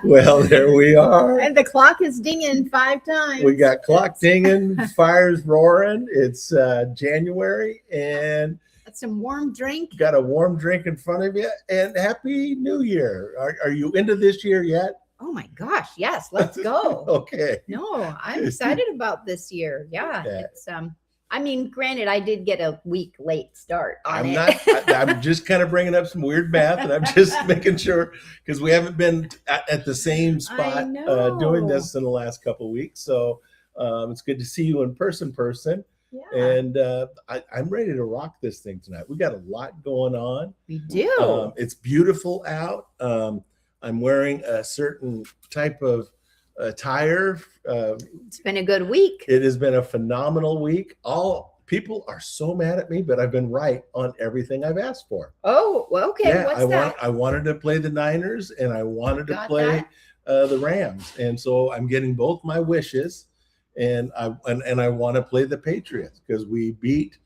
Well, there we are. And the clock is dinging 5 times. We got clock dinging, fires roaring. It's January, and some warm drink. Got a warm drink in front of you. And Happy New Year. Are you into this year yet? Oh my gosh, yes, let's go. Okay. No, I'm excited about this year. Yeah. It's I mean, granted, I did get a week late start on it. I'm just kind of bringing up some weird math, and I'm just making sure, because we haven't been at the same spot doing this in the last couple of weeks. So it's good to see you in person. Yeah. And I'm ready to rock this thing tonight. We got a lot going on. We do. It's beautiful out. I'm wearing a certain type of attire. It's been a good week. It has been a phenomenal week. All people are so mad at me, but I've been right on everything I've asked for. Oh, well, okay. Yeah, What's I wanted to play the Niners, and I wanted to play the Rams, and so I'm getting both my wishes. And I want to play the Patriots because we beat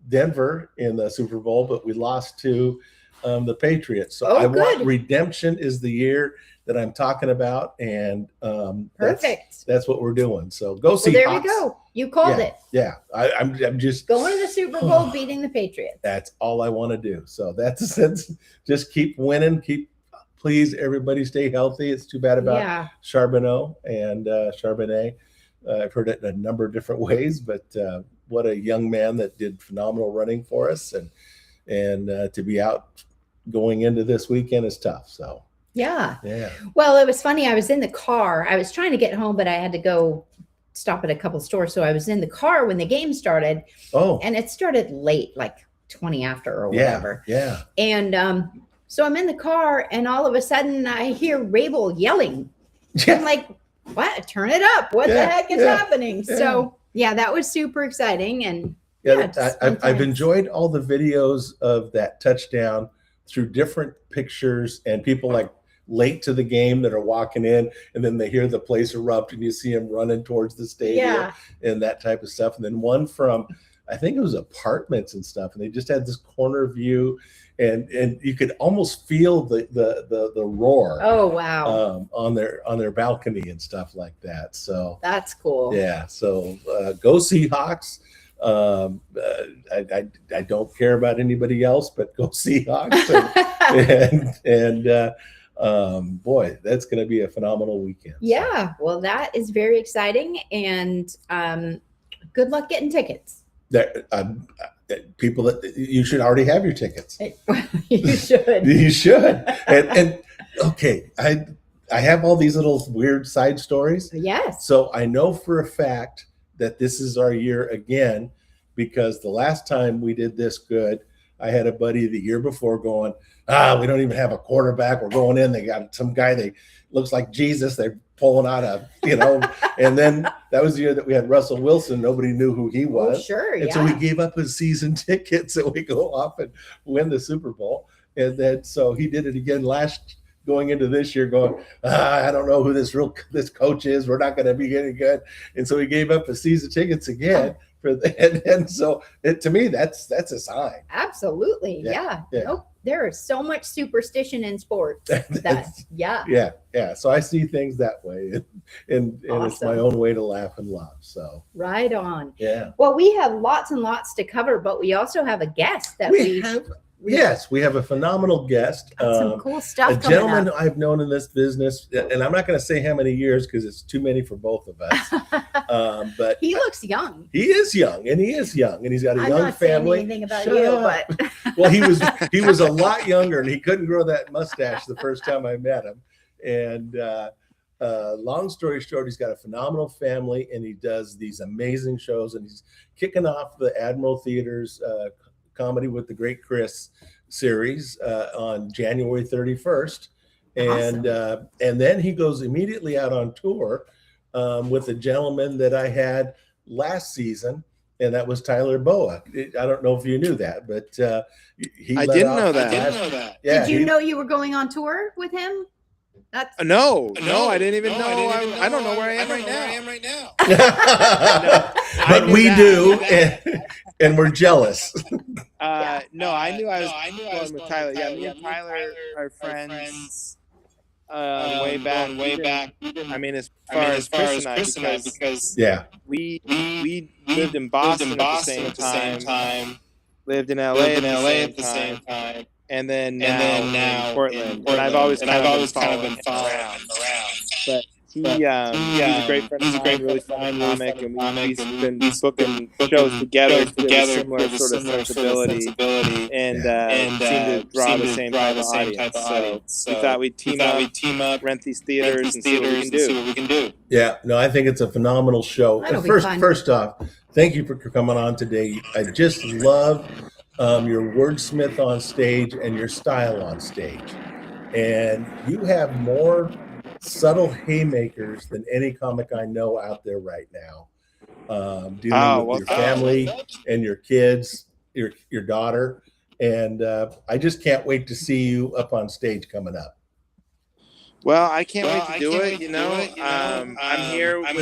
Denver in the Super Bowl, but we lost to the Patriots. So I want redemption is the year that I'm talking about, and perfect. That's what we're doing. So go see. There we go. You called it. Yeah, I'm just going to the Super Bowl, beating the Patriots. That's all I want to do. So that's just keep winning, Please, everybody, stay healthy. It's too bad about Charbonneau and Charbonnet. I've heard it in a number of different ways, but what a young man that did phenomenal running for us, and to be out going into this weekend is tough. So yeah. Well, it was funny. I was in the car. I was trying to get home, but I had to go stop at a couple stores. So I was in the car when the game started. Oh, and it started late, like 20 after or whatever. Yeah. And so I'm in the car, and all of a sudden I hear Rabel yelling. Yeah. I'm like, what? Turn it up. What the heck is happening? Yeah. So, that was super exciting. And I've enjoyed all the videos of that touchdown through different pictures and people like late to the game that are walking in, and then they hear the place erupt, and you see them running towards the stadium and that type of stuff. And then one from, I think it was apartments and stuff, and they just had this corner view. And you could almost feel the roar. Oh wow! On their balcony and stuff like that. So that's cool. Yeah. So go Seahawks. I don't care about anybody else, but go Seahawks. And boy, that's going to be a phenomenal weekend. Yeah. Well, that is very exciting, and good luck getting tickets. People that you should already have your tickets. You should. You should. And okay, I have all these little weird side stories. Yes. So I know for a fact that this is our year again, because the last time we did this good, I had a buddy the year before going, we don't even have a quarterback. We're going in. They got some guy that looks like Jesus. They're pulling out and then that was the year that we had Russell Wilson. Nobody knew who he was. Oh, sure. And so we gave up his season ticket so we go off and win the Super Bowl. And then, so he did it again going into this year going, I don't know who this coach is. We're not going to be getting good. And so he gave up his season tickets again. And so to me, that's a sign. Absolutely. Yeah. Nope. There is so much superstition in sports. Yeah. So I see things that way, and awesome. It's my own way to laugh and love. So right on. Yeah. Well, we have lots and lots to cover, but we also have a guest that we have. Yes, we have a phenomenal guest. Some cool stuff. A gentleman I've known in this business, and I'm not going to say how many years because it's too many for both of us. But he looks young. He is young, and he's got a young family. Saying anything about you, but well, he was a lot younger, and he couldn't grow that mustache the first time I met him. And long story short, he's got a phenomenal family, and he does these amazing shows, and he's kicking off the Admiral Theater's Comedy with the Great Chris series on January 31st. And awesome. And then he goes immediately out on tour with a gentleman that I had last season, and that was Tyler Boa. I don't know if you knew that, but I didn't know that. Yeah, did you know you were going on tour with him? That's no, I didn't even know. I don't know where I am right now. But we do, and we're jealous. No, I knew I was going with Tyler. Yeah, me and Tyler are friends. way back. I mean, as far as Chris and I, because we lived in Boston at the same time, lived in LA at the same time, and then now in Portland. And I've always kind of been following around. But he's a great friend of mine, really funny comic, and we've been booking shows together with a similar sort of sensibility, and seem to draw the same type of audience. So we thought we'd team up, rent these theaters, and see what we can do. Yeah, no, I think it's a phenomenal show. First off, thank you for coming on today. I just love your wordsmith on stage and your style on stage. And you have more subtle haymakers than any comic I know out there right now. Dealing with your family and your kids, your daughter. And I just can't wait to see you up on stage coming up. Well, I can't wait to do it. You know, I'm here with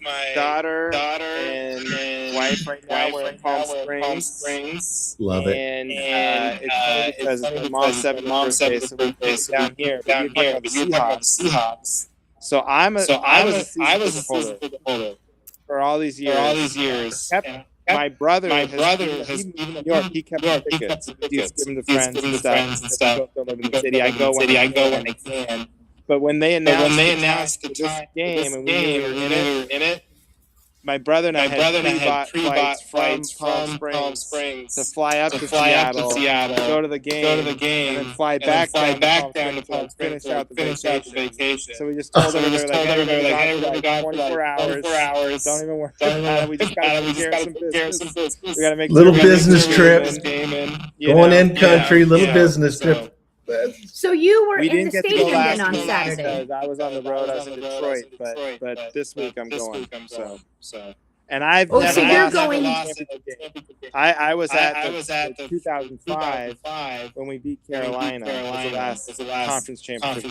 my daughter and wife right now. We're in Palm Springs. Love it. And it's funny because it's my mom's 70th birthday, so we're down here. We're talking about the Seahawks. So I was a season holder for all these years. My brother has in New York. He kept tickets. He's given to friends and stuff. Don't live in the city. I go when I can. But when they announced the this game and we were in it, my brother and I had pre-bought flights from Palm Springs to fly up to Seattle, go to the game, and then fly back down to Palm Springs, finish out the vacation. So we just told everybody, like, we got 24 hours. Don't even worry about it. We just got to take care of some business. We got to make little business trip, going in country, little business trip. So you were in the stadium then on Saturday. I was on the road. I was in Detroit, but this week I'm going. So, and I've never so you're going. I was at the 2005 when we beat Carolina. It was the last conference championship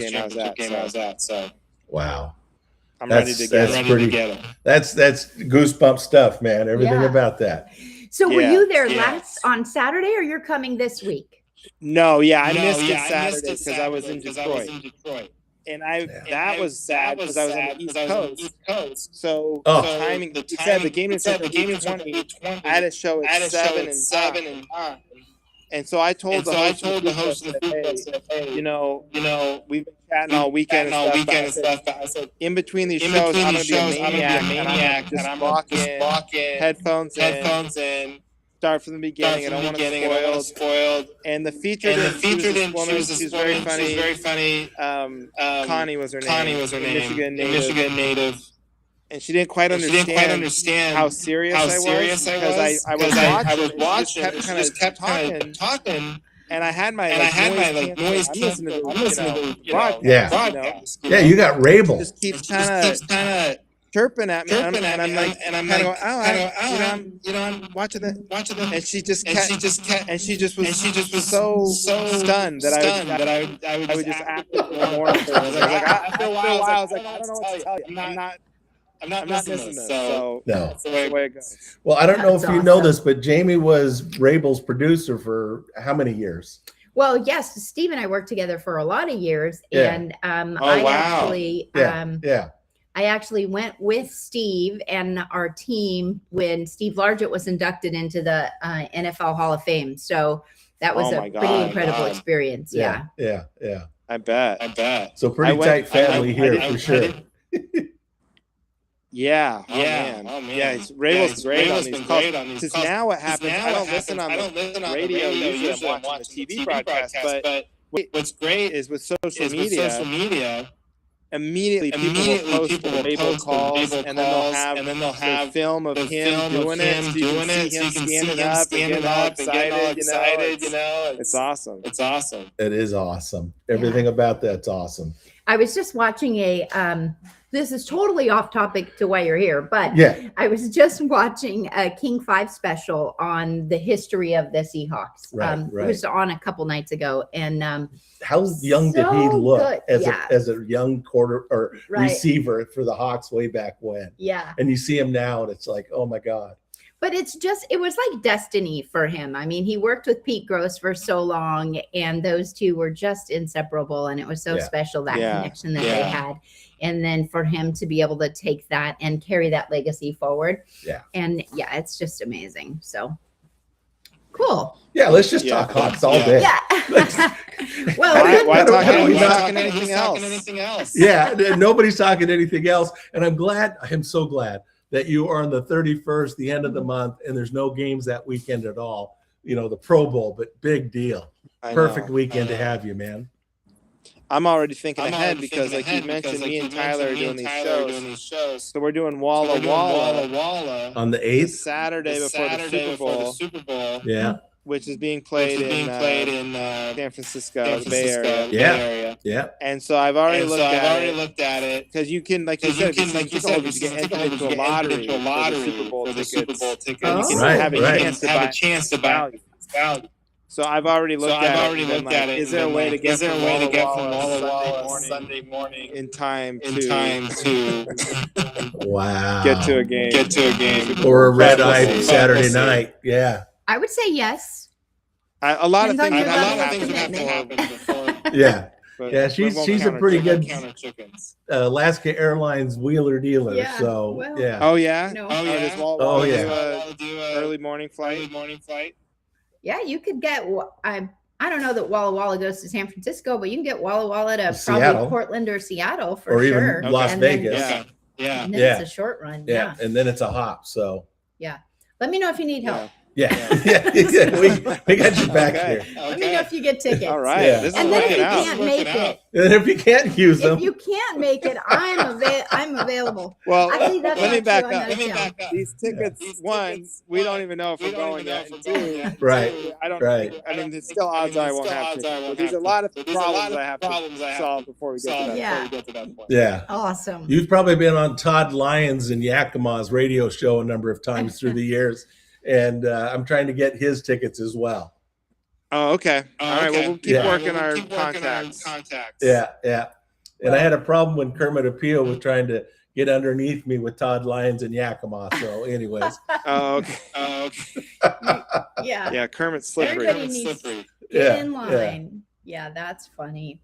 game I was at. So wow. I'm ready to get it. That's goosebump stuff, man. Everything about that. So were you there last on Saturday, or you're coming this week? No, I missed it Saturday because I was in Detroit. And that was sad because I was on the East Coast. So the timing, you said the game is 20. I had a show at 7 and 9. And so I told the host of the hey, you know, we've been chatting all weekend and stuff. I said, in between these shows, I'm going to be a maniac. And I'm lock in, headphones in. Start from the beginning. I don't want to spoil. And the featured in, she was very funny. Connie was her name. Michigan native. And she didn't quite understand how serious I was because I was watching. Just kept talking. And I had my noise canceling. I'm listening to the broadcast. Yeah, you got Rabel. Just keeps kind of chirping at me, and I'm like, I'm watching that, and she just was so stunned that I would just act more. After a while, I was like, I don't know what to tell you. I'm not missing this. So that's the way it goes. Well, I don't know if you know this, but Jamie was Rabel's producer for how many years? Well, yes, Steve and I worked together for a lot of years, and I actually went with Steve and our team when Steve Largett was inducted into the NFL Hall of Fame. So that was a pretty incredible experience. Yeah. I bet. So pretty tight family here for sure. Yeah. Oh man. Yeah. Rabel's great on these calls. Because now what happens? I don't listen on the radio. Usually I'm watching the TV broadcast. But what's great is with social media. Immediately people will post the Rabel calls, and then they'll have the film of him doing it. So you can see him standing up and getting all excited. You know, it's awesome. It is awesome. Everything about that's awesome. I was just watching this is totally off topic to why you're here, but I was just watching a King 5 special on the history of the Seahawks. It was on a couple nights ago, and how young did he look as a young quarter or receiver for the Hawks way back when? Yeah, and you see him now, and it's like, oh my God. But it was like destiny for him. I mean, he worked with Pete Gross for so long, and those two were just inseparable. And it was so special, that connection that they had. And then for him to be able to take that and carry that legacy forward. Yeah. And it's just amazing. So cool. Yeah, let's just talk Hawks all day. Yeah. Well, why talking anything else? Yeah, nobody's talking anything else. And I'm so glad that you are on the 31st, the end of the month, and there's no games that weekend at all. You know, the Pro Bowl, but big deal. Perfect weekend to have you, man. I'm already thinking ahead because, like you mentioned, me and Tyler are doing these shows. So we're doing Walla Walla on the 8th, Saturday before the Super Bowl. Yeah. Which is being played in San Francisco, the Bay Area. Yeah. And so I've already looked at it because you can, like you said, you get entered into a lottery for the Super Bowl ticket. You can have a chance to buy value. So I've already looked at it. Is there a way to get from Walla Walla Sunday morning in time to get to a game or a red eye Saturday night? Yeah. I would say yes. A lot of things would have to happen before. Yeah. Yeah, she's a pretty good Alaska Airlines wheeler dealer. Yeah, so well, yeah. Oh yeah. No. Does Walla do a early morning flight? Yeah, you could get. I don't know that Walla Walla goes to San Francisco, but you can get Walla Walla to probably Portland or Seattle for or sure, even Las Vegas. And then it's a short run. Yeah, and then it's a hop. So yeah, let me know if you need help. Yeah. We got your back here. Let me know if you get tickets. All right. Yeah. And then if you can't make it, and if you can't use them, if you can't make it, I'm available. Well, let me back up. These tickets, one, we don't even know if we're going yet. And two, right. I mean, there's still odds I won't have tickets. But there's a lot of problems I have to solve before we get to that point. Yeah. Awesome. You've probably been on Todd Lyons and Yakima's radio show a number of times through the years. And I'm trying to get his tickets as well. Oh, okay. All right. Well, we'll keep working our contacts. Yeah. And I had a problem when Kermit Appeal was trying to get underneath me with Todd Lyons and Yakima. So, anyways. Okay. Yeah. Yeah. Kermit's slippery. Everybody needs to get in line. Yeah, that's funny.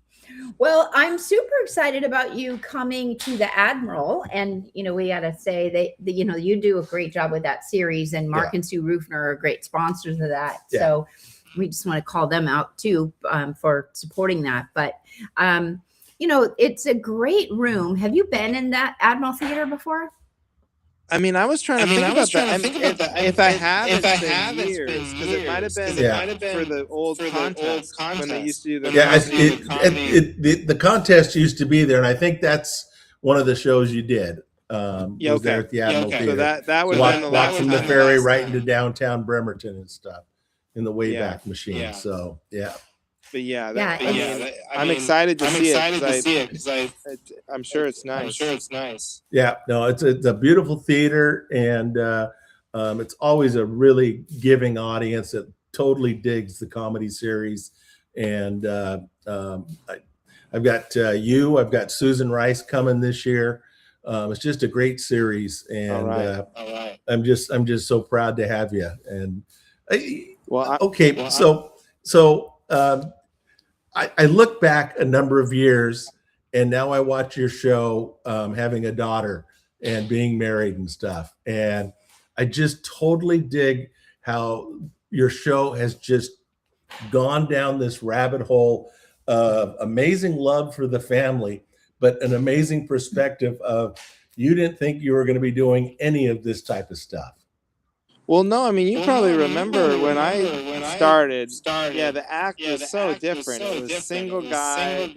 Well, I'm super excited about you coming to the Admiral, and we got to say that you do a great job with that series, and Mark and Sue Rufner are great sponsors of that. Yeah. So we just want to call them out too for supporting that. But it's a great room. Have you been in that Admiral Theater before? I mean, I was trying to think about that. If I have, it's been years, because it might have been for the old contest when they used to do the the contest used to be there, and I think that's one of the shows you did. Was there at the Admiral Theater. So that would walk from the ferry right into downtown Bremerton and stuff in the Wayback Machine. So But I'm excited to see it because I'm sure it's nice. Yeah, no, it's a beautiful theater, and it's always a really giving audience that totally digs the comedy series. And I've got I've got Susan Rice coming this year. It's just a great series, and all right. I'm just so proud to have you. And I look back a number of years, and now I watch your show, having a daughter and being married and stuff. And I just totally dig how your show has just gone down this rabbit hole of amazing love for the family, but an amazing perspective of you didn't think you were going to be doing any of this type of stuff. Well, no, I mean, you probably remember when I started. Yeah, the act was so different. It was single guy,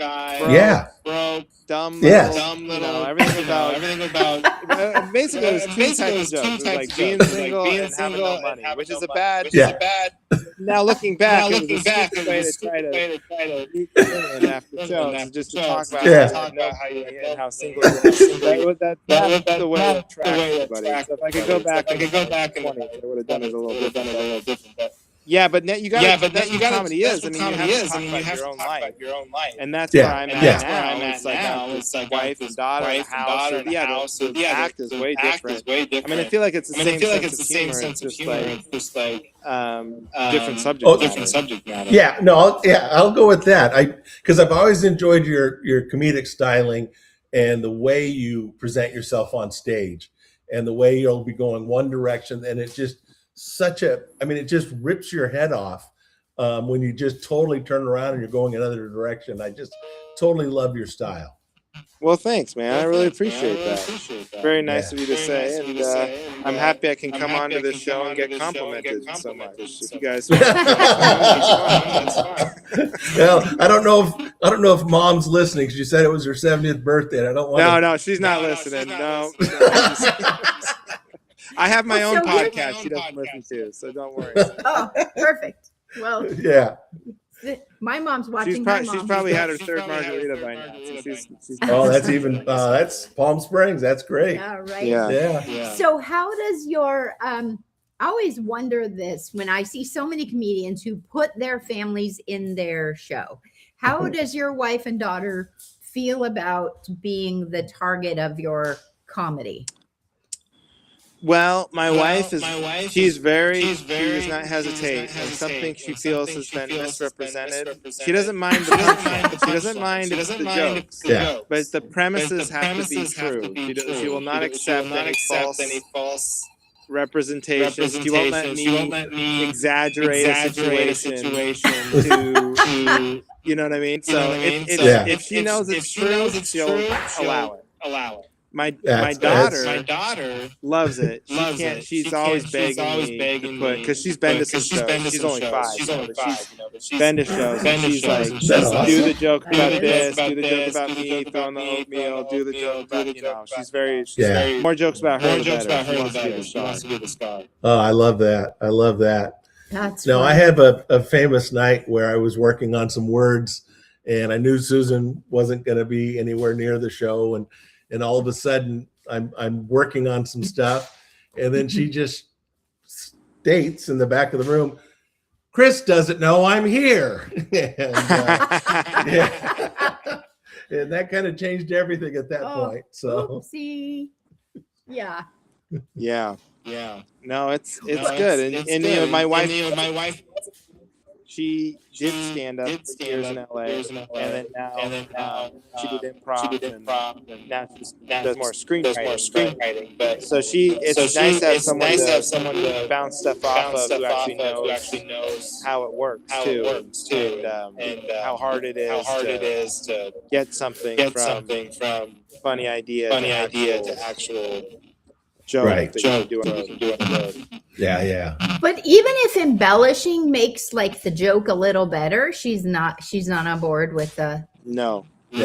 broke, dumb little, everything about. Basically, it was two types of jokes. It was like being single and having no money, which is a bad. Now looking back, it was a stupid way to try to meet the after shows, just to talk about how you and how single you are. That's the way to attract everybody. So if I could go back and 20. I would have done it a little different. But you got to comedy is. I mean, you have to talk about your own life, and that's where I'm at now. It's like wife and daughter in a house. The act is way different. I mean, I feel like it's the same sense of humor. It's just like different subject matter. Yeah, no, I'll go with that. Because I've always enjoyed your comedic styling and the way you present yourself on stage and the way you'll be going one direction, and it just it just rips your head off when you just totally turn around and you're going another direction. I just totally love your style. Well, thanks, man. I really appreciate that. Very nice of you to say, and I'm happy I can come onto this show and get complimented so much. If you guys, that's fine. Well, I don't know if Mom's listening. She said it was her 70th birthday. And I don't want. No, she's not listening. No. I have my own podcast she doesn't listen to, so don't worry. Oh, perfect. Well, yeah. My mom's watching. She's probably had her third margarita by now. So that's Palm Springs. That's great. All right. Yeah. So how does your I always wonder this when I see so many comedians who put their families in their show. How does your wife and daughter feel about being the target of your comedy? Well, my wife does not hesitate when something she feels has been misrepresented. She doesn't mind the punchline. She doesn't mind the jokes. Yeah. But the premises have to be true. She will not accept any false representations. She won't let me exaggerate a situation to, you know what I mean? So if she knows it's true, she'll allow it. My daughter loves it. She's always begging me to put, because she's been to some shows. She's only 5. She's been to shows. And she's like, do the joke about this, do the joke about me throwing the oatmeal, do the joke about, she's very more jokes about her. She wants to be the star. Oh, I love that. That's I have a famous night where I was working on some words, and I knew Susan wasn't going to be anywhere near the show, and all of a sudden I'm working on some stuff, and then she just states in the back of the room, "Chris doesn't know I'm here." and that kind of changed everything at that point. So oopsie. Yeah. No, it's good. And my wife she did stand up for years in LA, and then now she did improv, and now she does more screenwriting. But so it's nice to have someone to bounce stuff off of who actually knows how it works too, and how hard it is to get something from funny idea to actual joke that you can do on the road. Yeah. But even if embellishing makes like the joke a little better, she's not on board with the. No. It's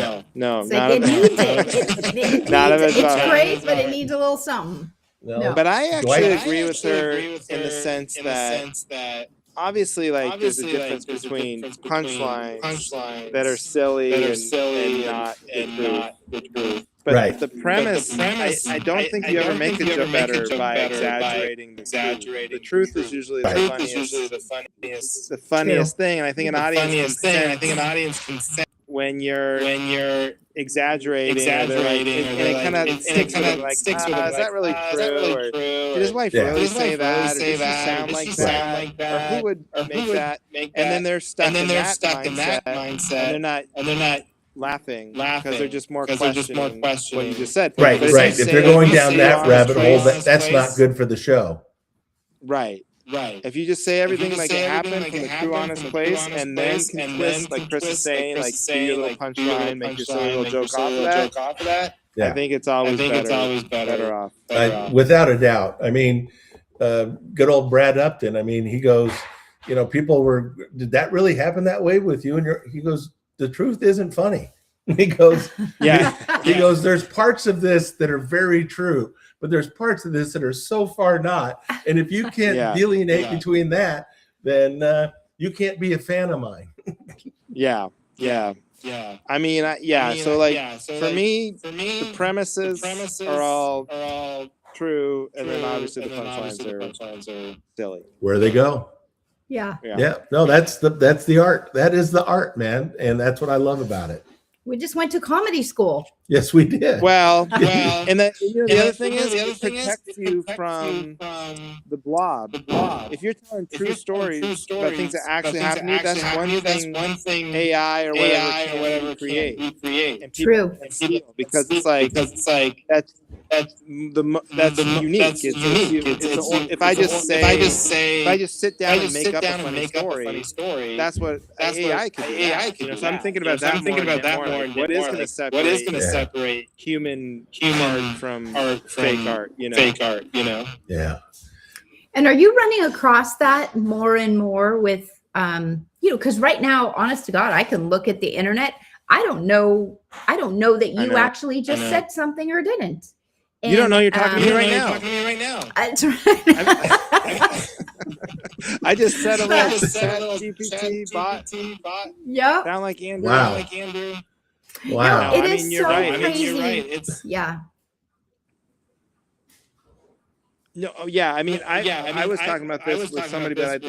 like it needs it. It's great, but it needs a little something. No. But I actually agree with her in the sense that obviously, like, there's a difference between punchlines that are silly and not the truth. But the premise, I don't think you ever make a joke better by exaggerating the truth is usually the funniest thing, and I think an audience can sense when you're exaggerating, and it kind of sticks with it, like, is that really true? Or did his wife really say that? Or does he sound like that? Or who would make that? And then they're stuck in that mindset, and they're not laughing because they're just more questioning what you just said. Right. If they're going down that rabbit hole, that's not good for the show. Right. If you just say everything like it happened from a true, honest place, and then can twist, like Chris is saying, like do your little punchline, make your silly little joke off of that. Yeah. I think it's always better off. Without a doubt. I mean, good old Brad Upton. I mean, he goes, people did that really happen that way with you? And he goes, the truth isn't funny. He goes, he goes, there's parts of this that are very true, but there's parts of this that are so far not. And if you can't delineate between that, then you can't be a fan of mine. Yeah. I mean, for me, the premises are all true, and then obviously the punchlines are silly. Where they go. Yeah. No, that's the art. That is the art, man, and that's what I love about it. We just went to comedy school. Yes, we did. Well, and the other thing is, it protects you from the blob. If you're telling true stories about things that actually happen to you, that's one thing AI or whatever create. And True. Because it's like that's unique. If I just sit down and make up a funny story, that's what AI could do. So I'm thinking about that more. What is going to separate human art from fake art? Yeah. And are you running across that more and more with, because right now, honest to God, I can look at the internet. I don't know that you actually just said something or didn't. And, you don't know you're talking to me right now. That's right. I just said a little GPT bot. Yeah. Sound like Andrew. Wow. No, it is you're so right. crazy. You're right. I was talking about this with somebody that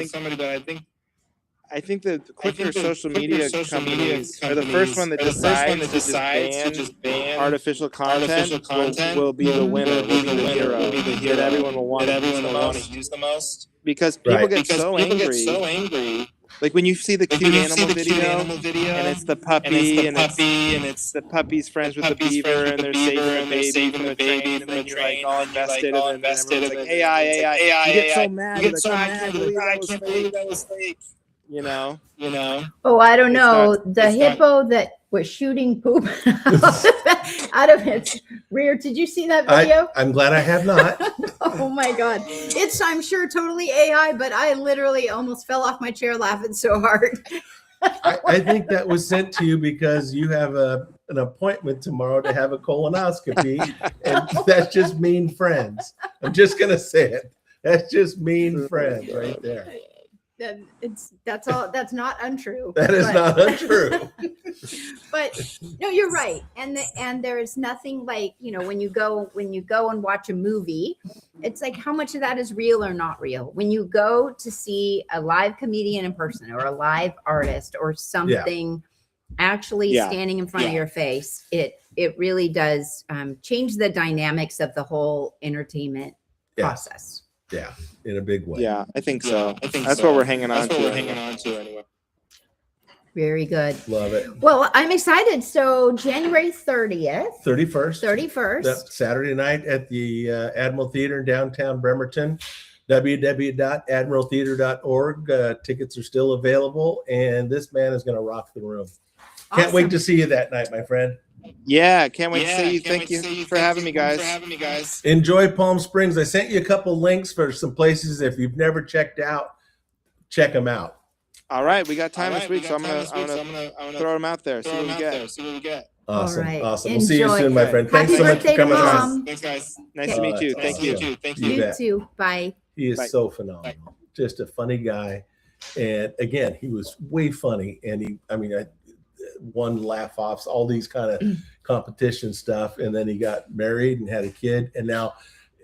I think the quicker social media companies are the first one that decides to just ban artificial content will be the winner, will be the hero that everyone will want to use the most. Because people get so angry. Like when you see the cute animal video, and it's the puppy, and it's the puppy's friends with the beaver, and they're saving the baby from the train, and then you're like all invested, and everyone's like AI. You get so mad. You're like, I can't believe that was fake. Oh, I don't know. The hippo that was shooting poop out of its rear. Did you see that video? I'm glad I have not. Oh my God. It's, I'm sure, totally AI, but I literally almost fell off my chair laughing so hard. I think that was sent to you because you have an appointment tomorrow to have a colonoscopy, and that's just mean friends. I'm just going to say it. That's just mean friends right there. That's not untrue. That is not untrue. But no, you're right. And there's nothing like, when you go and watch a movie, it's like how much of that is real or not real. When you go to see a live comedian in person or a live artist or something actually standing in front of your face, it really does change the dynamics of the whole entertainment process. Yeah, in a big way. Yeah, I think so. That's what we're hanging on to anyway. Very good. Love it. Well, I'm excited. So January 30th. 31st. That's Saturday night at the Admiral Theater in downtown Bremerton. www.admiraltheater.org. Tickets are still available, and this man is going to rock the room. Can't wait to see you that night, my friend. Yeah, can't wait to see you. Thank you for having me, guys. Enjoy Palm Springs. I sent you a couple links for some places. If you've never checked out, check them out. All right, we got time this week, so I'm gonna throw them out there. See what we get. Awesome. Right. Awesome. We'll see you soon, my friend. Thanks so much for coming on. Thanks, guys. Nice to meet you. Thank you. You too. Bye. He is so phenomenal. Just a funny guy. And again, he was way funny. And I won laugh-offs, all these kind of competition stuff. And then he got married and had a kid. And now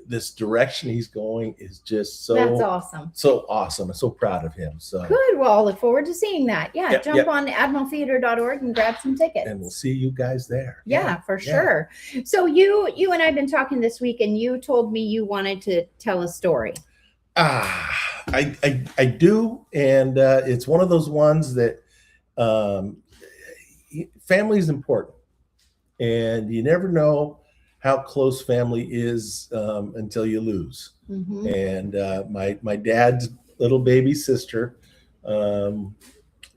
this direction he's going is just that's awesome. So awesome. I'm so proud of him. So good. Well, I'll look forward to seeing that. Jump on admiraltheater.org and grab some tickets. And we'll see you guys there. For sure. So you and I've been talking this week, and you told me you wanted to tell a story. I do. And it's one of those ones that family is important. And you never know how close family is until you lose. Mm-hmm. And my dad's little baby sister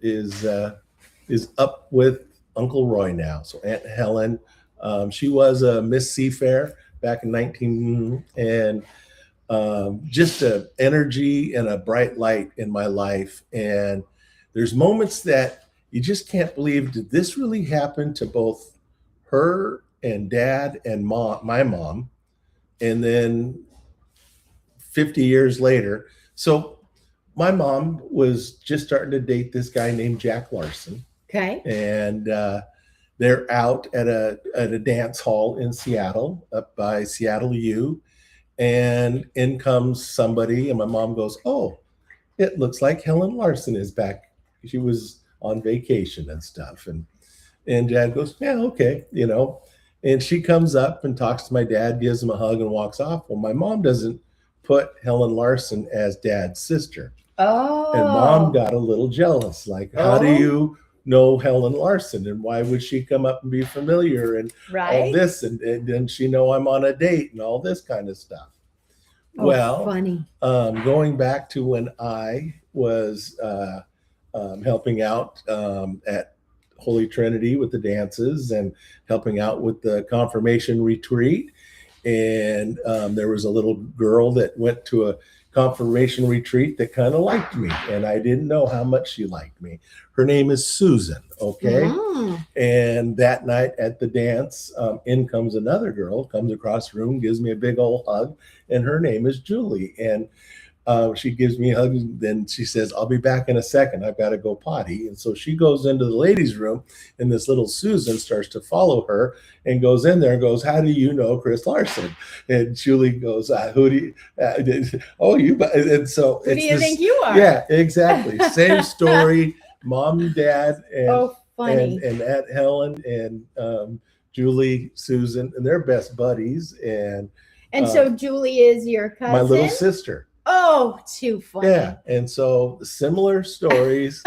is up with Uncle Roy now. So Aunt Helen, she was a Miss Seafair back in 19, and just an energy and a bright light in my life. And there's moments that you just can't believe, did this really happen to both her and dad and my mom? And then 50 years later, so my mom was just starting to date this guy named Jack Larson. Okay. And they're out at a dance hall in Seattle, up by Seattle U. And in comes somebody, and my mom goes, "Oh, it looks like Helen Larson is back. She was on vacation and stuff." And Dad goes, "Yeah, okay," And she comes up and talks to my dad, gives him a hug, and walks off. Well, my mom doesn't put Helen Larson as dad's sister. Oh. And mom got a little jealous. Like, how do you know Helen Larson? And why would she come up and be familiar and all this? And then she know I'm on a date and all this kind of stuff. Oh, well, funny. Going back to when I was helping out at Holy Trinity with the dances and helping out with the confirmation retreat. And there was a little girl that went to a confirmation retreat that kind of liked me, and I didn't know how much she liked me. Her name is Susan. Okay. And that night at the dance, in comes another girl, comes across the room, gives me a big old hug, and her name is Julie. And she gives me a hug, and then she says, I'll be back in a second. I've got to go potty. And so she goes into the ladies' room, and this little Susan starts to follow her and goes in there and goes, how do you know Chris Larson? And Julie goes, who do you, you, and so who do you think you are? Yeah, exactly. Same story, mom, dad, and, funny. and Aunt Helen and Julie, Susan, and they're best buddies. And so Julie is your cousin? My little sister. Oh, too funny. Yeah. And so similar stories,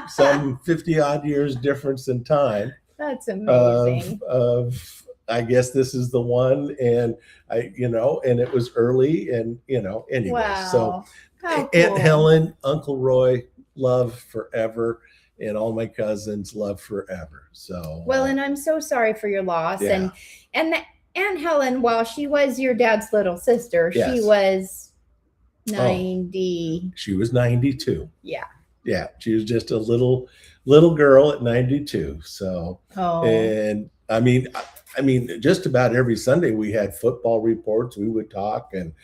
some 50 odd years difference in time. That's amazing. Of I guess this is the one. And and it was early and, anyway. Wow. So cool. Aunt Helen, Uncle Roy, love forever. And all my cousins love forever. So, well, and I'm so sorry for your loss. Yeah. And Aunt Helen, while she was your dad's little sister, yes. She was 90. She was 92. Yeah. Yeah. She was just a little girl at 92. So, and I mean, just about every Sunday we had football reports. We would talk and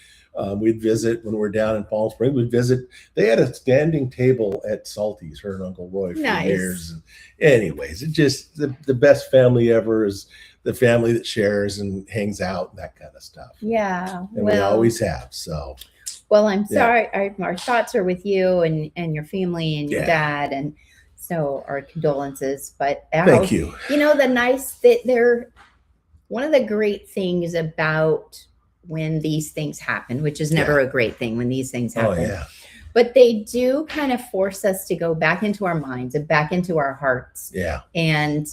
we'd visit when we're down in Palm Springs. We'd visit. They had a standing table at Salty's, her and Uncle Roy, for years. And anyways, it just the best family ever is the family that shares and hangs out and that kind of stuff. Yeah. And we always have. So. Well, I'm sorry. Our thoughts are with you and your family and your dad, and so our condolences. But thank you. One of the great things about when these things happen, which is never a great thing when these things happen. Oh, yeah. But they do kind of force us to go back into our minds and back into our hearts. Yeah. And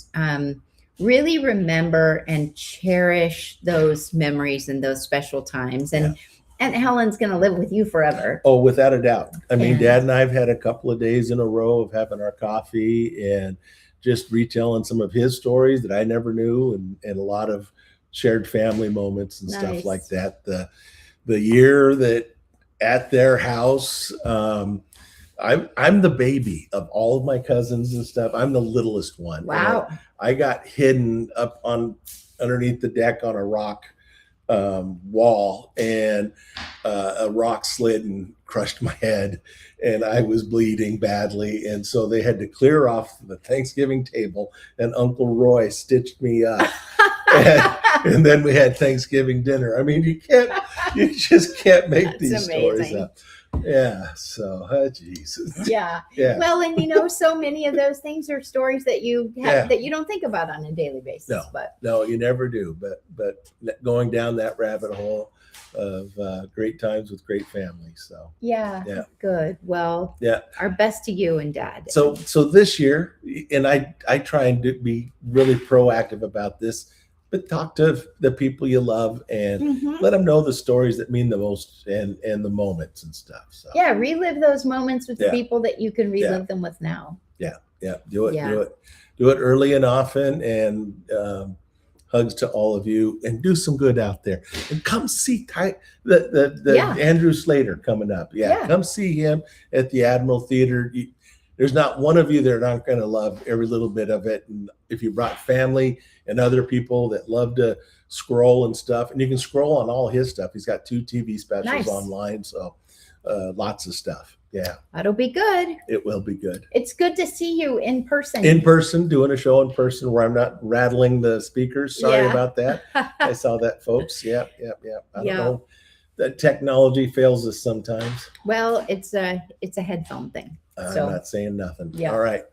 really remember and cherish those memories and those special times. And Aunt Helen's going to live with you forever. Oh, without a doubt. I mean, Dad and I have had a couple of days in a row of having our coffee and just retelling some of his stories that I never knew, and a lot of shared family moments and stuff like that. The year that at their house, I'm the baby of all of my cousins and stuff. I'm the littlest one. Wow. I got hidden up underneath the deck on a rock wall, and a rock slid and crushed my head, and I was bleeding badly, and so they had to clear off the Thanksgiving table, and Uncle Roy stitched me up. and then we had Thanksgiving dinner. I mean, you just can't make these stories up. Yeah. So, Jesus. Yeah. Yeah. Well, and so many of those things are stories that you have that you don't think about on a daily basis. No, you never do. But going down that rabbit hole of great times with great families. So. Yeah. Good. Well. Yeah. Our best to you and Dad. So this year, and I try and be really proactive about this. But talk to the people you love and let them know the stories that mean the most and the moments and stuff. So relive those moments with the people that you can relive them with now. Yeah. Do it early and often, and hugs to all of you, and do some good out there. And come see the Andrew Slater coming up. Yeah, come see him at the Admiral Theater. There's not one of you that are not going to love every little bit of it. And if you brought family and other people that love to scroll and stuff, and you can scroll on all his stuff. He's got 2 TV specials online. So lots of stuff. Yeah. That'll be good. It will be good. It's good to see you in person. In person, doing a show in person where I'm not rattling the speakers. Sorry about that. I saw that, folks. Yeah. I don't know. That technology fails us sometimes. Well, it's a headphone thing. I'm not saying nothing. Yeah. All right.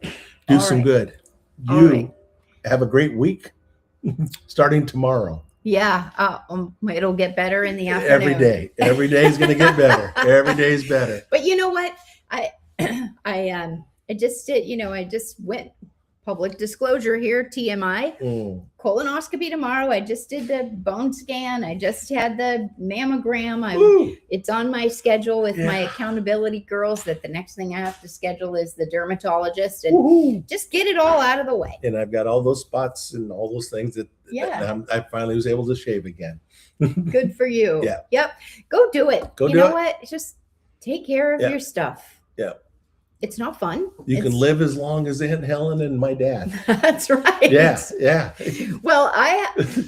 Do some good. You have a great week. starting tomorrow. Yeah, it'll get better in the afternoon. Every day is going to get better. Every day is better. But you know what? I just did. I just went. Public disclosure here, TMI, colonoscopy tomorrow. I just did the bone scan. I just had the mammogram. It's on my schedule with my accountability girls that the next thing I have to schedule is the dermatologist and just get it all out of the way. And I've got all those spots and all those things that I finally was able to shave again. Good for you. Yeah. Yep. Go do it. You know what? Just take care of your stuff. Yeah. It's not fun. You can live as long as Aunt Helen and my dad. That's right. Yeah. Well,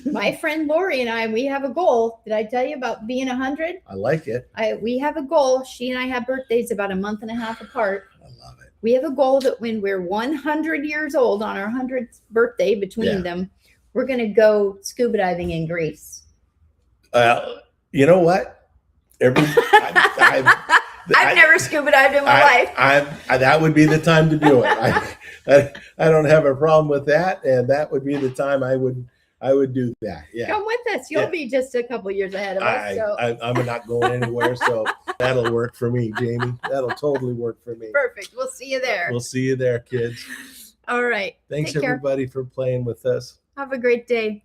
my friend Lori and we have a goal. Did I tell you about being 100? I like it. We have a goal. She and I have birthdays about a month and a half apart. I love it. We have a goal that when we're 100 years old on our 100th birthday between them, we're going to go scuba diving in Greece. You know what? I've never scuba dived in my life. That would be the time to do it. I don't have a problem with that, and that would be the time I would do that. Yeah, come with us. You'll be just a couple years ahead of us. So I'm not going anywhere, so that'll work for me, Jamie. That'll totally work for me. Perfect. We'll see you there. We'll see you there, kids. All right. Thanks everybody for playing with us. Have a great day.